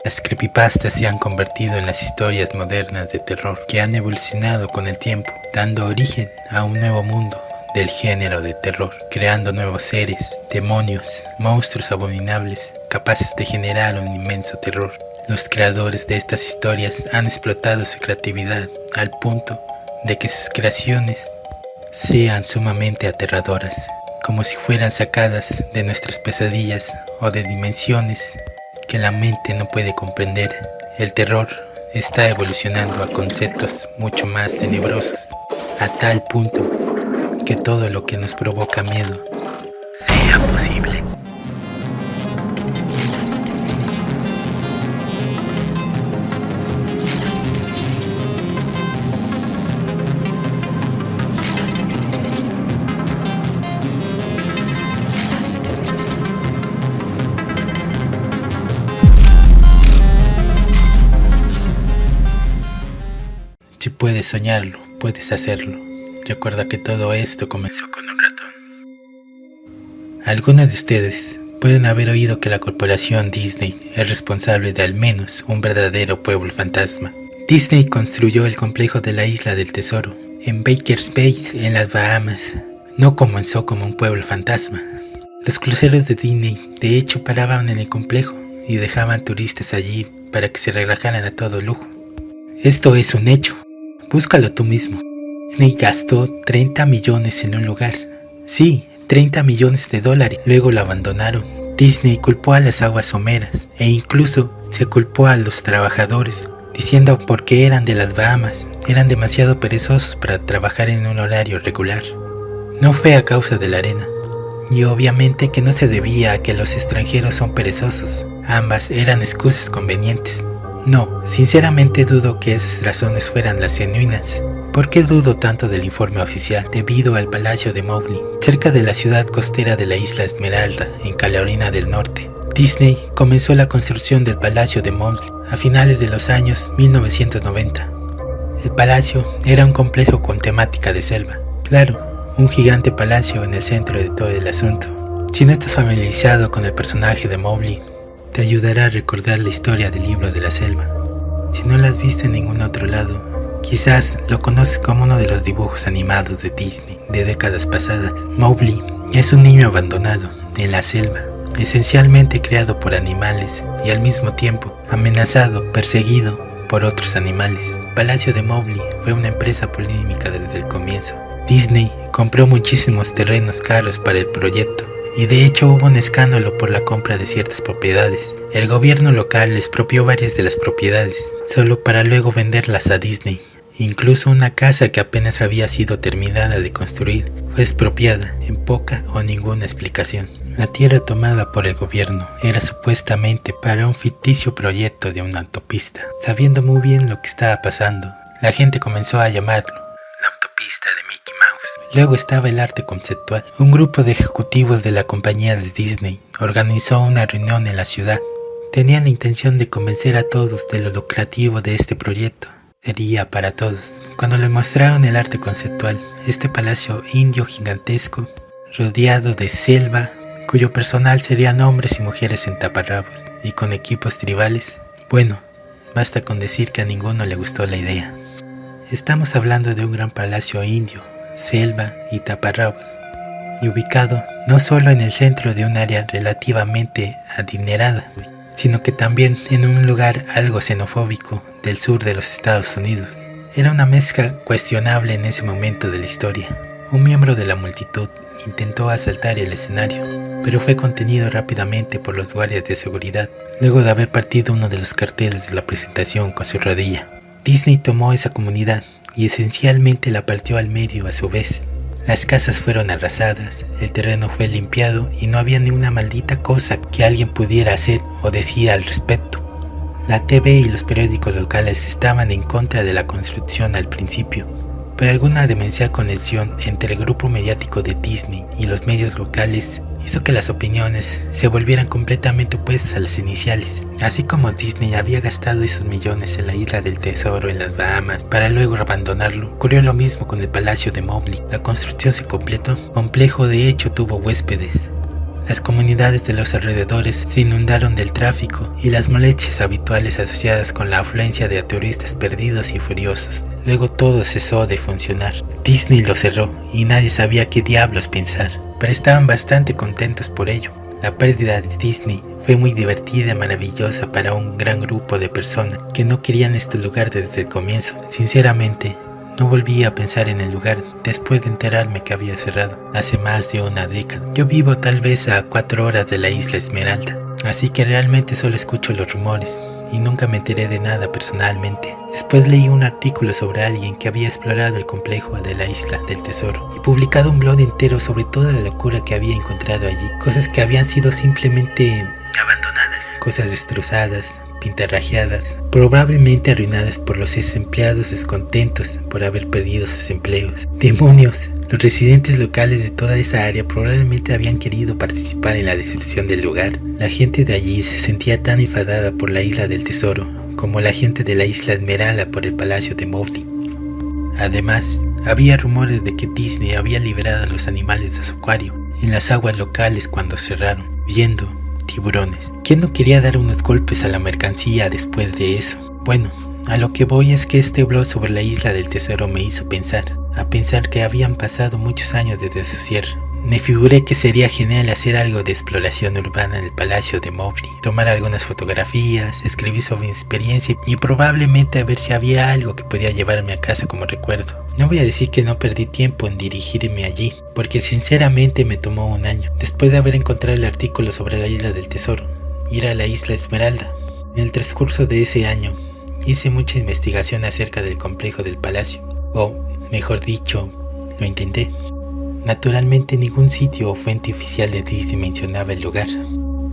Las creepypastas se han convertido en las historias modernas de terror que han evolucionado con el tiempo, dando origen a un nuevo mundo del género de terror, creando nuevos seres, demonios, monstruos abominables, capaces de generar un inmenso terror. Los creadores de estas historias han explotado su creatividad al punto de que sus creaciones sean sumamente aterradoras, como si fueran sacadas de nuestras pesadillas o de dimensiones que la mente no puede comprender. El terror está evolucionando a conceptos mucho más tenebrosos, a tal punto que todo lo que nos provoca miedo sea posible. Si puedes soñarlo, puedes hacerlo. Recuerda que todo esto comenzó con un ratón. Algunos de ustedes pueden haber oído que la corporación Disney es responsable de al menos un verdadero pueblo fantasma. Disney construyó el complejo de la Isla del Tesoro en Baker's Bay, en las Bahamas. No comenzó como un pueblo fantasma. Los cruceros de Disney de hecho paraban en el complejo y dejaban turistas allí para que se relajaran a todo lujo. Esto es un hecho. Búscalo tú mismo. Disney gastó 30 millones en un lugar. Sí, 30 millones de dólares. Luego lo abandonaron. Disney culpó a las aguas someras e incluso se culpó a los trabajadores, diciendo porque eran de las Bahamas, eran demasiado perezosos para trabajar en un horario regular. No fue a causa de la arena. Y obviamente que no se debía a que los extranjeros son perezosos. Ambas eran excusas convenientes. No, sinceramente dudo que esas razones fueran las genuinas. ¿Por qué dudo tanto del informe oficial? Debido al Palacio de Mowgli, cerca de la ciudad costera de la isla Esmeralda, en Carolina del Norte. Disney comenzó la construcción del Palacio de Mowgli a finales de los años 1990. El palacio era un complejo con temática de selva. Claro, un gigante palacio en el centro de todo el asunto. Si no estás familiarizado con el personaje de Mowgli, te ayudará a recordar la historia del libro de la selva. Si no lo has visto en ningún otro lado, quizás lo conoces como uno de los dibujos animados de Disney de décadas pasadas. Mowgli es un niño abandonado en la selva, esencialmente creado por animales y al mismo tiempo amenazado, perseguido por otros animales. El Palacio de Mowgli fue una empresa polémica desde el comienzo. Disney compró muchísimos terrenos caros para el proyecto. Y de hecho hubo un escándalo por la compra de ciertas propiedades. El gobierno local expropió varias de las propiedades, solo para luego venderlas a Disney. Incluso una casa que apenas había sido terminada de construir fue expropiada, en poca o ninguna explicación. La tierra tomada por el gobierno era supuestamente para un ficticio proyecto de una autopista. Sabiendo muy bien lo que estaba pasando, la gente comenzó a llamarlo la autopista de Mickey Mouse. Luego estaba el arte conceptual. Un grupo de ejecutivos de la compañía de Disney organizó una reunión en la ciudad. Tenían la intención de convencer a todos de lo lucrativo de este proyecto. Sería para todos. Cuando les mostraron el arte conceptual, este palacio indio gigantesco, rodeado de selva, cuyo personal serían hombres y mujeres en taparrabos y con equipos tribales, bueno, basta con decir que a ninguno le gustó la idea. Estamos hablando de un gran palacio indio, selva y taparrabos, y ubicado no solo en el centro de un área relativamente adinerada, sino que también en un lugar algo xenofóbico del sur de los Estados Unidos. Era una mezcla cuestionable en ese momento de la historia. Un miembro de la multitud intentó asaltar el escenario, pero fue contenido rápidamente por los guardias de seguridad, luego de haber partido uno de los carteles de la presentación con su rodilla. Disney tomó esa comunidad y esencialmente la partió al medio a su vez. Las casas fueron arrasadas, el terreno fue limpiado y no había ni una maldita cosa que alguien pudiera hacer o decir al respecto. La TV y los periódicos locales estaban en contra de la construcción al principio, pero alguna demencial conexión entre el grupo mediático de Disney y los medios locales hizo que las opiniones se volvieran completamente opuestas a las iniciales. Así como Disney había gastado esos millones en la Isla del Tesoro en las Bahamas para luego abandonarlo, ocurrió lo mismo con el Palacio de Mowgli. La construcción se completó. El complejo de hecho tuvo huéspedes. Las comunidades de los alrededores se inundaron del tráfico y las molestias habituales asociadas con la afluencia de turistas perdidos y furiosos. Luego todo cesó de funcionar. Disney lo cerró y nadie sabía qué diablos pensar, pero estaban bastante contentos por ello. La pérdida de Disney fue muy divertida y maravillosa para un gran grupo de personas que no querían este lugar desde el comienzo. Sinceramente, no volví a pensar en el lugar después de enterarme que había cerrado hace más de una década. Yo vivo tal vez a 4 horas de la isla Esmeralda, así que realmente solo escucho los rumores y nunca me enteré de nada personalmente. Después leí un artículo sobre alguien que había explorado el complejo de la isla del tesoro y publicado un blog entero sobre toda la locura que había encontrado allí. Cosas que habían sido simplemente abandonadas, cosas destrozadas, pintarrajeadas, probablemente arruinadas por los ex empleados descontentos por haber perdido sus empleos. ¡Demonios! Los residentes locales de toda esa área probablemente habían querido participar en la destrucción del lugar. La gente de allí se sentía tan enfadada por la isla del tesoro como la gente de la isla Esmeralda por el palacio de Mowgli. Además, había rumores de que Disney había liberado a los animales de su acuario en las aguas locales cuando cerraron, viendo tiburones. ¿Quién no quería dar unos golpes a la mercancía después de eso? Bueno, a lo que voy es que este blog sobre la isla del tesoro me hizo pensar que habían pasado muchos años desde su cierre. Me figuré que sería genial hacer algo de exploración urbana en el palacio de Mowgli, tomar algunas fotografías, escribir sobre mi experiencia y probablemente a ver si había algo que podía llevarme a casa como recuerdo. No voy a decir que no perdí tiempo en dirigirme allí, porque sinceramente me tomó un año, después de haber encontrado el artículo sobre la isla del tesoro, ir a la isla Esmeralda. En el transcurso de ese año, hice mucha investigación acerca del complejo del palacio, o mejor dicho, lo intenté. Naturalmente ningún sitio o fuente oficial de Disney mencionaba el lugar.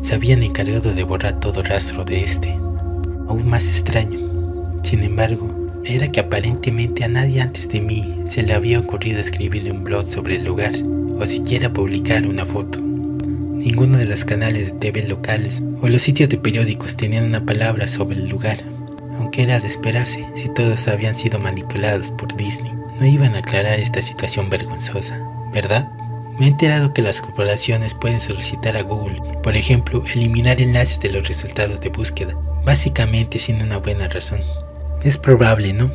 Se habían encargado de borrar todo rastro de este. Aún más extraño, sin embargo, era que aparentemente a nadie antes de mí se le había ocurrido escribir un blog sobre el lugar, o siquiera publicar una foto. Ninguno de los canales de TV locales o los sitios de periódicos tenían una palabra sobre el lugar, aunque era de esperarse si todos habían sido manipulados por Disney. No iban a aclarar esta situación vergonzosa, ¿verdad? Me he enterado que las corporaciones pueden solicitar a Google, por ejemplo, eliminar enlaces de los resultados de búsqueda, básicamente sin una buena razón. Es probable, ¿no?,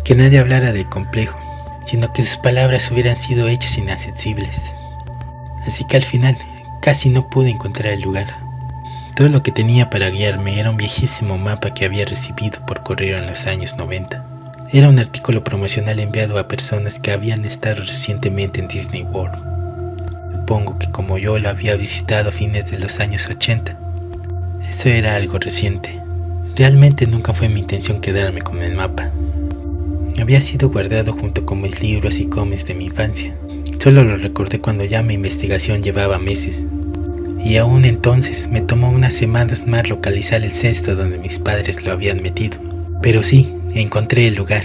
que nadie hablara del complejo, sino que sus palabras hubieran sido hechas inaccesibles. Así que al final, casi no pude encontrar el lugar. Todo lo que tenía para guiarme era un viejísimo mapa que había recibido por correo en los años 90. Era un artículo promocional enviado a personas que habían estado recientemente en Disney World. Supongo que como yo lo había visitado a fines de los años 80, eso era algo reciente. Realmente nunca fue mi intención quedarme con el mapa. Había sido guardado junto con mis libros y cómics de mi infancia. Solo lo recordé cuando ya mi investigación llevaba meses. Y aún entonces me tomó unas semanas más localizar el cesto donde mis padres lo habían metido. Pero sí, encontré el lugar.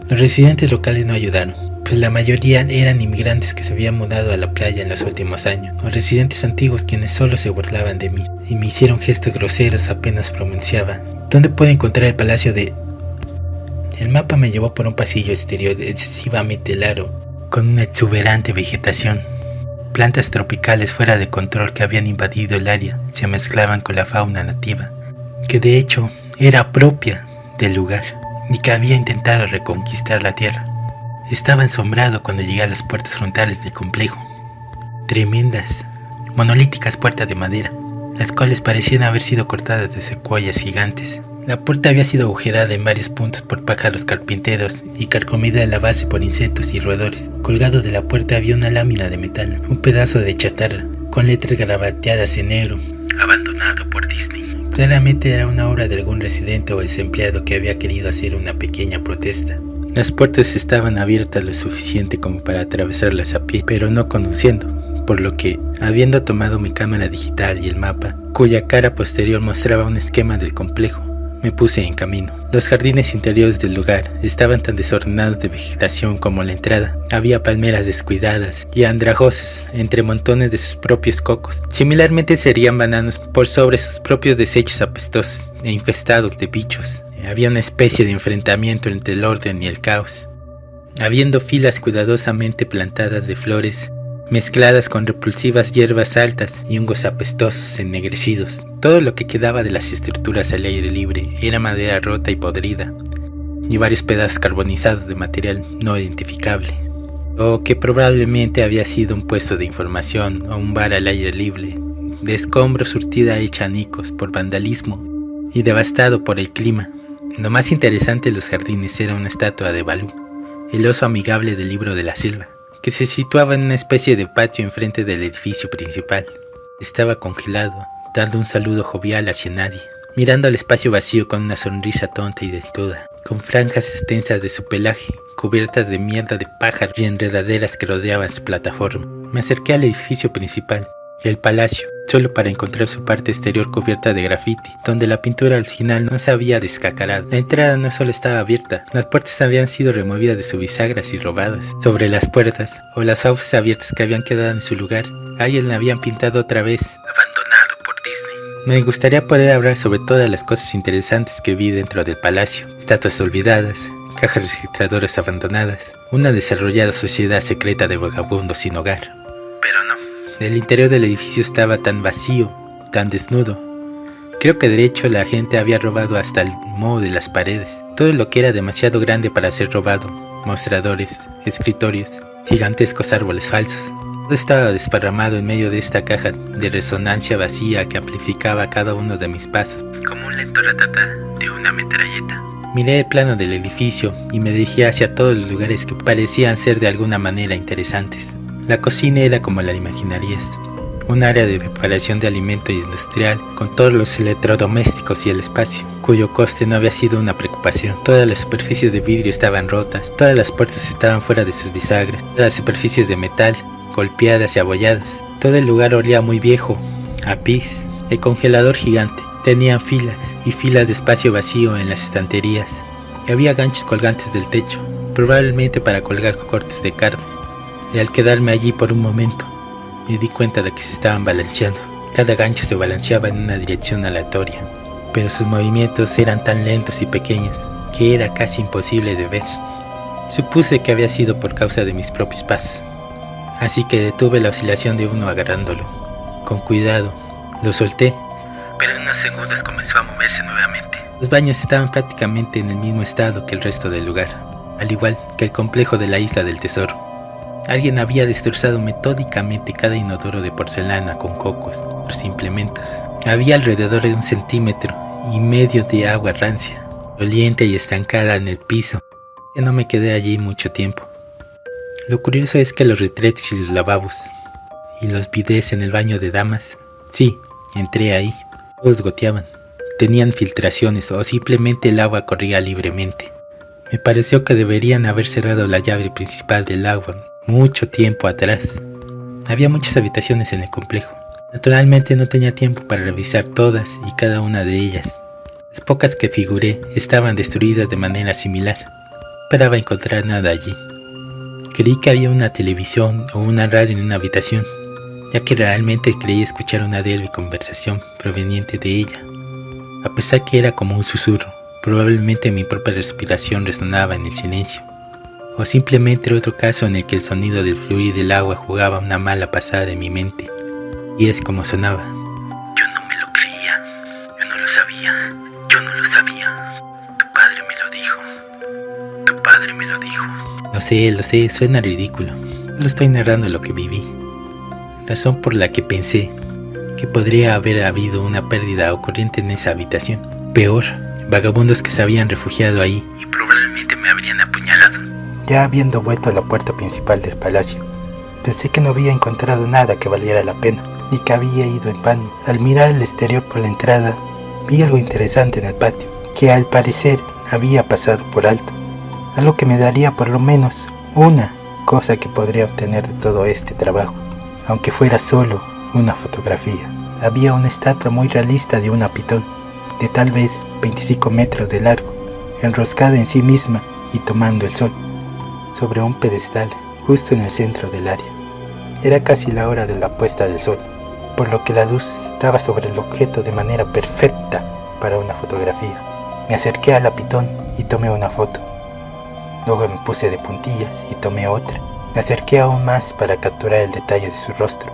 Los residentes locales no ayudaron, pues la mayoría eran inmigrantes que se habían mudado a la playa en los últimos años, o residentes antiguos quienes solo se burlaban de mí, y me hicieron gestos groseros apenas pronunciaba: ¿dónde puedo encontrar el palacio de...? El mapa me llevó por un pasillo exterior excesivamente largo, con una exuberante vegetación. Plantas tropicales fuera de control que habían invadido el área se mezclaban con la fauna nativa, que de hecho era propia del lugar y que había intentado reconquistar la tierra. Estaba ensombrado cuando llegué a las puertas frontales del complejo. Tremendas, monolíticas puertas de madera, las cuales parecían haber sido cortadas de secuoyas gigantes. La puerta había sido agujerada en varios puntos por pájaros carpinteros y carcomida de la base por insectos y roedores. Colgado de la puerta había una lámina de metal, un pedazo de chatarra, con letras garabateadas en negro: abandonado por Disney. Claramente era una obra de algún residente o desempleado que había querido hacer una pequeña protesta. Las puertas estaban abiertas lo suficiente como para atravesarlas a pie, pero no conduciendo, por lo que, habiendo tomado mi cámara digital y el mapa, cuya cara posterior mostraba un esquema del complejo, me puse en camino. Los jardines interiores del lugar estaban tan desordenados de vegetación como la entrada. Había palmeras descuidadas y andrajosas entre montones de sus propios cocos. Similarmente serían bananos por sobre sus propios desechos apestosos e infestados de bichos. Había una especie de enfrentamiento entre el orden y el caos, habiendo filas cuidadosamente plantadas de flores mezcladas con repulsivas hierbas altas y hongos apestosos ennegrecidos. Todo lo que quedaba de las estructuras al aire libre era madera rota y podrida, y varios pedazos carbonizados de material no identificable, o que probablemente había sido un puesto de información o un bar al aire libre, de escombros surtida hecha anicos por vandalismo y devastado por el clima. Lo más interesante de los jardines era una estatua de Balú, el oso amigable del libro de la selva, que se situaba en una especie de patio enfrente del edificio principal. Estaba congelado, dando un saludo jovial hacia nadie, mirando al espacio vacío con una sonrisa tonta y desnuda, con franjas extensas de su pelaje, cubiertas de mierda de pájaros y enredaderas que rodeaban su plataforma. Me acerqué al edificio principal, el palacio, solo para encontrar su parte exterior cubierta de grafiti, donde la pintura original no se había descacarado. La entrada no solo estaba abierta, las puertas habían sido removidas de sus bisagras y robadas. Sobre las puertas, o las fauces abiertas que habían quedado en su lugar, alguien la habían pintado otra vez, abandonado por Disney. Me gustaría poder hablar sobre todas las cosas interesantes que vi dentro del palacio: estatuas olvidadas, cajas registradoras abandonadas, una desarrollada sociedad secreta de vagabundos sin hogar. Pero no. El interior del edificio estaba tan vacío, tan desnudo. Creo que de hecho la gente había robado hasta el moho de las paredes. Todo lo que era demasiado grande para ser robado: mostradores, escritorios, gigantescos árboles falsos. Todo estaba desparramado en medio de esta caja de resonancia vacía que amplificaba cada uno de mis pasos, como un lento ratatá de una metralleta. Miré el plano del edificio y me dirigí hacia todos los lugares que parecían ser de alguna manera interesantes. La cocina era como la imaginarías, un área de preparación de alimento industrial con todos los electrodomésticos y el espacio, cuyo coste no había sido una preocupación. Todas las superficies de vidrio estaban rotas, todas las puertas estaban fuera de sus bisagras, todas las superficies de metal golpeadas y abolladas. Todo el lugar olía muy viejo, a pis. El congelador gigante tenía filas y filas de espacio vacío en las estanterías. Había ganchos colgantes del techo, probablemente para colgar cortes de carne. Y al quedarme allí por un momento, me di cuenta de que se estaban balanceando. Cada gancho se balanceaba en una dirección aleatoria, pero sus movimientos eran tan lentos y pequeños que era casi imposible de ver. Supuse que había sido por causa de mis propios pasos, así que detuve la oscilación de uno agarrándolo. Con cuidado, lo solté, pero en unos segundos comenzó a moverse nuevamente. Los baños estaban prácticamente en el mismo estado que el resto del lugar, al igual que el complejo de la isla del tesoro. Alguien había destrozado metódicamente cada inodoro de porcelana con cocos, los implementos. Había alrededor de 1,5 centímetros de agua rancia, doliente y estancada en el piso. Ya no me quedé allí mucho tiempo. Lo curioso es que los retretes y los lavabos, y los bidés en el baño de damas, sí, entré ahí, todos goteaban, tenían filtraciones o simplemente el agua corría libremente. Me pareció que deberían haber cerrado la llave principal del agua mucho tiempo atrás. Había muchas habitaciones en el complejo. Naturalmente no tenía tiempo para revisar todas y cada una de ellas. Las pocas que figuré estaban destruidas de manera similar. No esperaba encontrar nada allí. Creí que había una televisión o una radio en una habitación, ya que realmente creí escuchar una débil conversación proveniente de ella. A pesar que era como un susurro, probablemente mi propia respiración resonaba en el silencio. O simplemente otro caso en el que el sonido del fluir del agua jugaba una mala pasada en mi mente. Y es como sonaba. Yo no me lo creía, yo no lo sabía, yo no lo sabía. Tu padre me lo dijo, tu padre me lo dijo. Lo sé, suena ridículo. Solo estoy narrando lo que viví. Razón por la que pensé que podría haber habido una pérdida ocurrente en esa habitación. Peor, vagabundos que se habían refugiado ahí y probablemente me habrían apuñalado. Ya habiendo vuelto a la puerta principal del palacio, pensé que no había encontrado nada que valiera la pena, y que había ido en vano. Al mirar el exterior por la entrada, vi algo interesante en el patio, que al parecer había pasado por alto, algo que me daría por lo menos una cosa que podría obtener de todo este trabajo, aunque fuera solo una fotografía. Había una estatua muy realista de una pitón, de tal vez 25 metros de largo, enroscada en sí misma y tomando el sol, sobre un pedestal justo en el centro del área. Era casi la hora de la puesta del sol, por lo que la luz daba sobre el objeto de manera perfecta para una fotografía. Me acerqué a la pitón y tomé una foto. Luego me puse de puntillas y tomé otra. Me acerqué aún más para capturar el detalle de su rostro.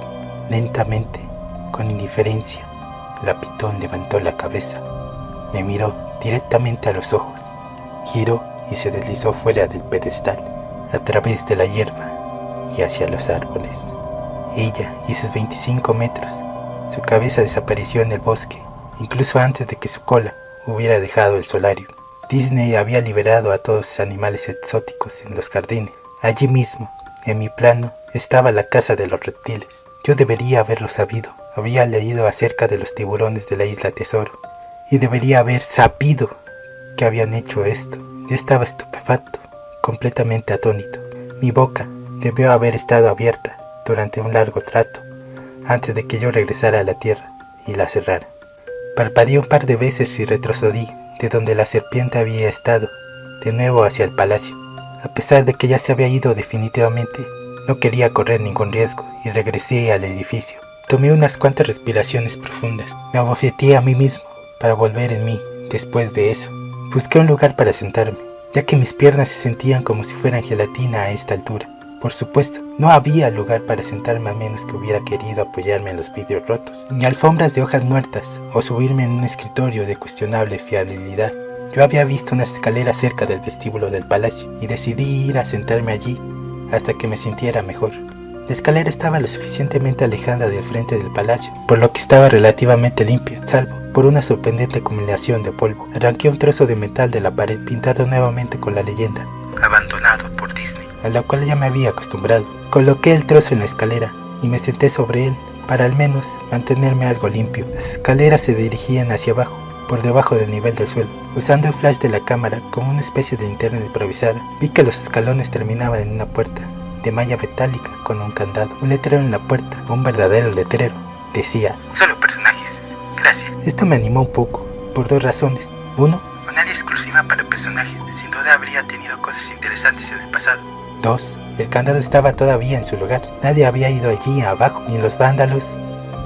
Lentamente, con indiferencia, la pitón levantó la cabeza. Me miró directamente a los ojos, giró y se deslizó fuera del pedestal, a través de la hierba y hacia los árboles. Ella y sus 25 metros, su cabeza desapareció en el bosque, incluso antes de que su cola hubiera dejado el solario. Disney había liberado a todos sus animales exóticos en los jardines. Allí mismo, en mi plano, estaba la casa de los reptiles. Yo debería haberlo sabido. Había leído acerca de los tiburones de la isla Tesoro. Y debería haber sabido que habían hecho esto. Yo estaba estupefacto, completamente atónito. Mi boca debió haber estado abierta durante un largo trato, antes de que yo regresara a la tierra y la cerrara. Parpadeé un par de veces y retrocedí de donde la serpiente había estado, de nuevo hacia el palacio. A pesar de que ya se había ido definitivamente, no quería correr ningún riesgo y regresé al edificio. Tomé unas cuantas respiraciones profundas. Me abofeteé a mí mismo para volver en mí después de eso. Busqué un lugar para sentarme, ya que mis piernas se sentían como si fueran gelatina a esta altura. Por supuesto, no había lugar para sentarme a menos que hubiera querido apoyarme en los vidrios rotos, ni alfombras de hojas muertas o subirme en un escritorio de cuestionable fiabilidad. Yo había visto unas escaleras cerca del vestíbulo del palacio y decidí ir a sentarme allí hasta que me sintiera mejor. La escalera estaba lo suficientemente alejada del frente del palacio, por lo que estaba relativamente limpia, salvo por una sorprendente acumulación de polvo. Arranqué un trozo de metal de la pared pintado nuevamente con la leyenda "Abandonado por Disney", a la cual ya me había acostumbrado. Coloqué el trozo en la escalera y me senté sobre él para al menos mantenerme algo limpio. Las escaleras se dirigían hacia abajo, por debajo del nivel del suelo. Usando el flash de la cámara como una especie de linterna improvisada, vi que los escalones terminaban en una puerta de malla metálica con un candado. Un letrero en la puerta, un verdadero letrero, decía: "Solo personajes, gracias". Esto me animó un poco, por dos razones. Uno, un área exclusiva para personajes, sin duda habría tenido cosas interesantes en el pasado. Dos, el candado estaba todavía en su lugar. Nadie había ido allí abajo, ni los vándalos,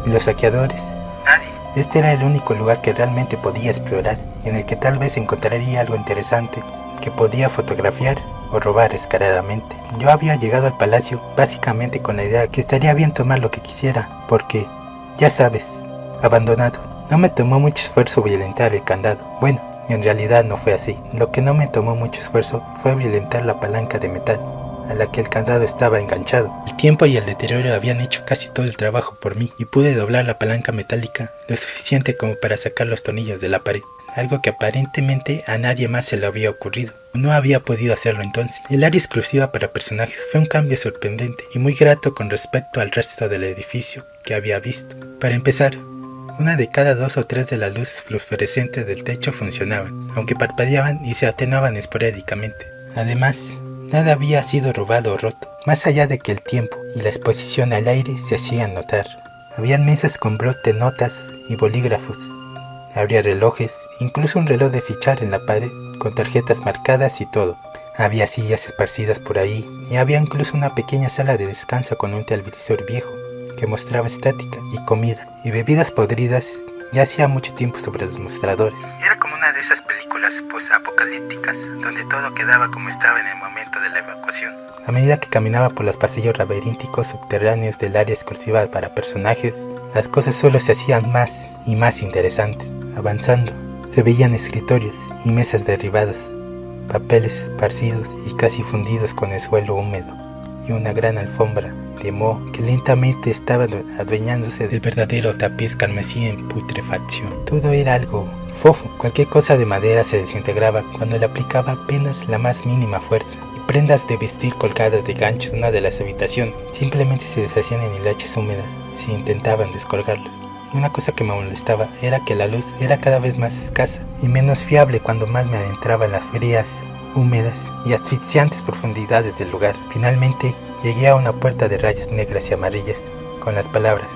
ni los saqueadores. Nadie. Este era el único lugar que realmente podía explorar, y en el que tal vez encontraría algo interesante que podía fotografiar o robar descaradamente. Yo había llegado al palacio básicamente con la idea que estaría bien tomar lo que quisiera, porque, ya sabes, abandonado. No me tomó mucho esfuerzo violentar el candado. Bueno, en realidad no fue así. Lo que no me tomó mucho esfuerzo fue violentar la palanca de metal a la que el candado estaba enganchado. El tiempo y el deterioro habían hecho casi todo el trabajo por mí, y pude doblar la palanca metálica lo suficiente como para sacar los tornillos de la pared, algo que aparentemente a nadie más se le había ocurrido. No había podido hacerlo entonces. El área exclusiva para personajes fue un cambio sorprendente y muy grato con respecto al resto del edificio que había visto. Para empezar, una de cada 2 o 3 de las luces fluorescentes del techo funcionaban, aunque parpadeaban y se atenuaban esporádicamente. Además, nada había sido robado o roto, más allá de que el tiempo y la exposición al aire se hacían notar. Habían mesas con bloc de notas y bolígrafos. Había relojes, incluso un reloj de fichar en la pared, con tarjetas marcadas y todo. Había sillas esparcidas por ahí, y había incluso una pequeña sala de descanso con un televisor viejo, que mostraba estática y comida, y bebidas podridas ya hacía mucho tiempo sobre los mostradores. Era como una de esas películas post-apocalípticas, donde todo quedaba como estaba en el momento de la evacuación. A medida que caminaba por los pasillos laberínticos subterráneos del área exclusiva para personajes, las cosas solo se hacían más y más interesantes. Avanzando, se veían escritorios y mesas derribadas, papeles esparcidos y casi fundidos con el suelo húmedo, y una gran alfombra de moho que lentamente estaba adueñándose del verdadero tapiz carmesí en putrefacción. Todo era algo fofo. Cualquier cosa de madera se desintegraba cuando le aplicaba apenas la más mínima fuerza, y prendas de vestir colgadas de ganchos en una de las habitaciones simplemente se deshacían en hilachas húmedas si intentaban descolgarlos. Una cosa que me molestaba era que la luz era cada vez más escasa y menos fiable cuando más me adentraba en las frías, húmedas y asfixiantes profundidades del lugar. Finalmente llegué a una puerta de rayas negras y amarillas con las palabras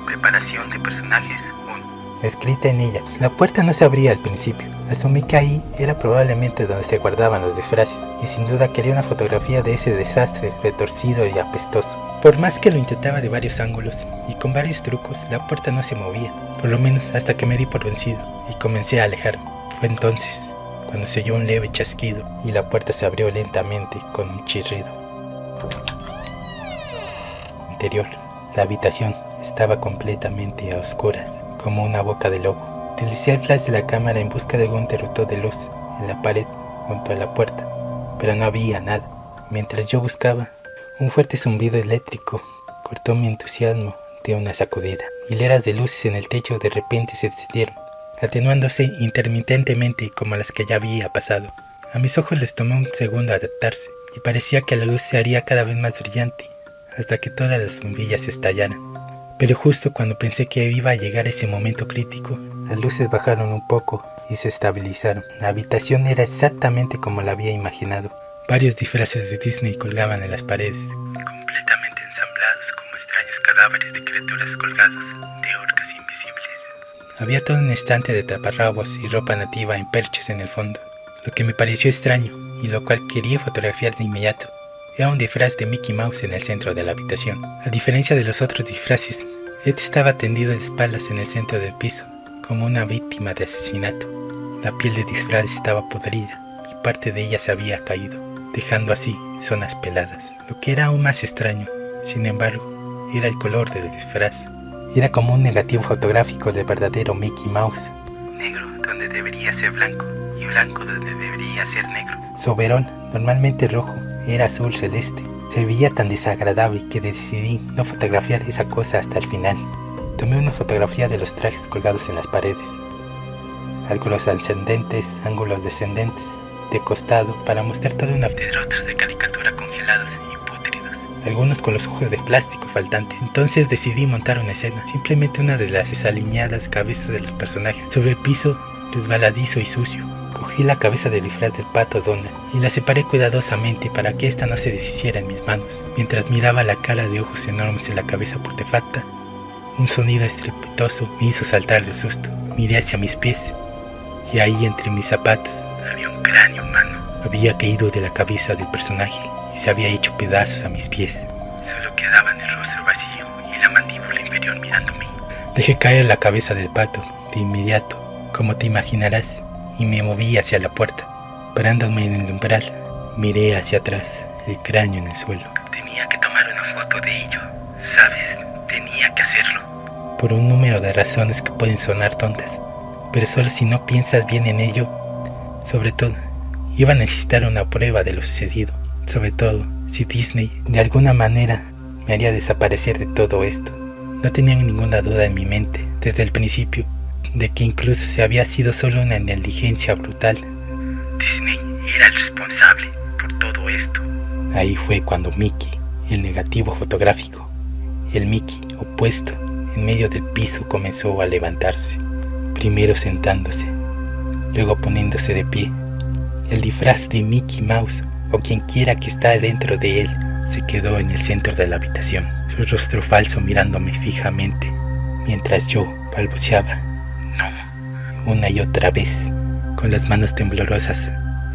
"Preparación de personajes 1" escrita en ella. La puerta no se abría al principio. Asumí que ahí era probablemente donde se guardaban los disfraces, y sin duda quería una fotografía de ese desastre retorcido y apestoso. Por más que lo intentaba de varios ángulos y con varios trucos, la puerta no se movía, por lo menos hasta que me di por vencido y comencé a alejarme. Fue entonces cuando se oyó un leve chasquido y la puerta se abrió lentamente con un chirrido. interior. La habitación estaba completamente a oscuras, como una boca de lobo. Utilicé el flash de la cámara en busca de algún interruptor de luz en la pared junto a la puerta, pero no había nada. Mientras yo buscaba, un fuerte zumbido eléctrico cortó mi entusiasmo de una sacudida. Hileras de luces en el techo de repente se encendieron, atenuándose intermitentemente como las que ya había pasado. A mis ojos les tomó un segundo adaptarse, y parecía que la luz se haría cada vez más brillante, hasta que todas las bombillas estallaran. Pero justo cuando pensé que iba a llegar ese momento crítico, las luces bajaron un poco y se estabilizaron. La habitación era exactamente como la había imaginado. Varios disfraces de Disney colgaban en las paredes, completamente ensamblados como extraños cadáveres de criaturas colgados de orcas invisibles. Había todo un estante de taparrabos y ropa nativa en perches en el fondo, lo que me pareció extraño y lo cual quería fotografiar de inmediato. Era un disfraz de Mickey Mouse en el centro de la habitación. A diferencia de los otros disfraces, este estaba tendido de espaldas en el centro del piso, como una víctima de asesinato. La piel del disfraz estaba podrida y parte de ella se había caído, dejando así zonas peladas. Lo que era aún más extraño, sin embargo, era el color del disfraz. Era como un negativo fotográfico del verdadero Mickey Mouse. Negro donde debería ser blanco y blanco donde debería ser negro. Su overol, normalmente rojo, era azul celeste. Se veía tan desagradable que decidí no fotografiar esa cosa hasta el final. Tomé una fotografía de los trajes colgados en las paredes. Ángulos ascendentes, ángulos descendentes, de costado, para mostrar toda una de rostros de caricatura congelados y pútridos, algunos con los ojos de plástico faltantes. Entonces decidí montar una escena, simplemente una de las desaliñadas cabezas de los personajes sobre el piso resbaladizo y sucio. Cogí la cabeza del disfraz del pato Donald y la separé cuidadosamente para que ésta no se deshiciera en mis manos. Mientras miraba la cara de ojos enormes en la cabeza putrefacta, un sonido estrepitoso me hizo saltar de susto. Miré hacia mis pies y ahí entre mis zapatos había un cráneo humano. Había caído de la cabeza del personaje y se había hecho pedazos a mis pies. Solo quedaban el rostro vacío y la mandíbula inferior mirándome. Dejé caer la cabeza del pato de inmediato, como te imaginarás, y me moví hacia la puerta. Parándome en el umbral, miré hacia atrás, el cráneo en el suelo. Tenía que tomar una foto de ello, ¿sabes? Tenía que hacerlo. Por un número de razones que pueden sonar tontas, pero solo si no piensas bien en ello. Sobre todo, iba a necesitar una prueba de lo sucedido. Sobre todo, si Disney de alguna manera me haría desaparecer de todo esto. No tenía ninguna duda en mi mente, desde el principio, de que incluso si había sido solo una negligencia brutal, Disney era el responsable por todo esto. Ahí fue cuando Mickey, el negativo fotográfico, el Mickey opuesto, en medio del piso comenzó a levantarse, primero sentándose, luego poniéndose de pie. El disfraz de Mickey Mouse, o quien quiera que está dentro de él, se quedó en el centro de la habitación, su rostro falso mirándome fijamente, mientras yo balbuceaba «no» una y otra vez, con las manos temblorosas,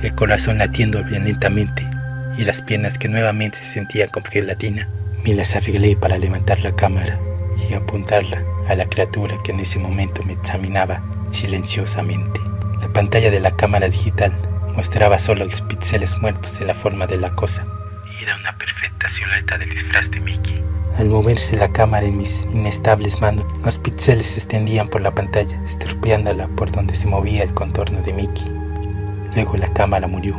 el corazón latiendo violentamente y las piernas que nuevamente se sentían como gelatina. Me las arreglé para levantar la cámara y apuntarla a la criatura que en ese momento me examinaba silenciosamente. La pantalla de la cámara digital mostraba solo los píxeles muertos de la forma de la cosa. Era una perfecta silueta del disfraz de Mickey. Al moverse la cámara en mis inestables manos, los píxeles se extendían por la pantalla, estropeándola por donde se movía el contorno de Mickey. Luego la cámara murió.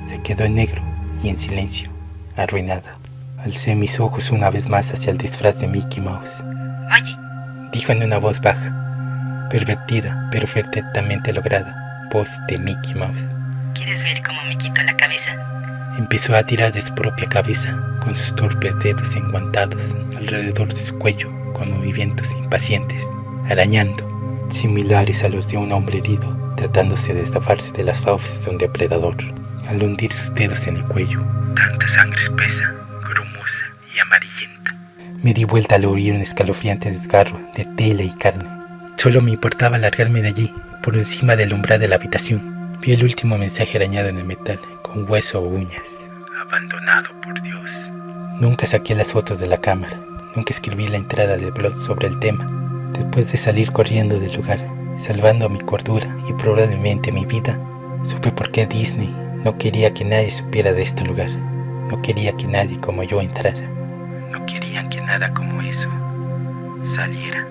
Se quedó en negro y en silencio, arruinada. Alcé mis ojos una vez más hacia el disfraz de Mickey Mouse. «Oye», dijo en una voz baja, pervertida pero perfectamente lograda, voz de Mickey Mouse. ¿Quieres ver cómo me quito la cabeza? Empezó a tirar de su propia cabeza, con sus torpes dedos enguantados alrededor de su cuello, con movimientos impacientes, arañando, similares a los de un hombre herido, tratándose de zafarse de las fauces de un depredador. Al hundir sus dedos en el cuello, tanta sangre espesa, grumosa y amarillenta. Me di vuelta al oír un escalofriante desgarro de tela y carne. Solo me importaba largarme de allí, por encima del umbral de la habitación. Vi el último mensaje arañado en el metal, con hueso o uñas. Abandonado por Dios. Nunca saqué las fotos de la cámara. Nunca escribí la entrada del blog sobre el tema. Después de salir corriendo del lugar, salvando mi cordura y probablemente mi vida, supe por qué Disney no quería que nadie supiera de este lugar. No quería que nadie como yo entrara. no querían que nada como eso saliera.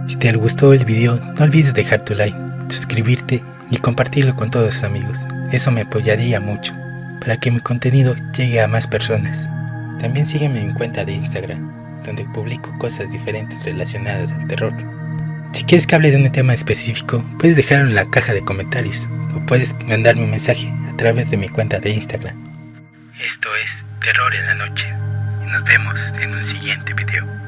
Si te gustó el video, no olvides dejar tu like, suscribirte y compartirlo con todos tus amigos. Eso me apoyaría mucho para que mi contenido llegue a más personas. También sígueme en mi cuenta de Instagram, donde publico cosas diferentes relacionadas al terror. Si quieres que hable de un tema específico, puedes dejarlo en la caja de comentarios o puedes mandarme un mensaje a través de mi cuenta de Instagram. Esto es Terror en la Noche y nos vemos en un siguiente video.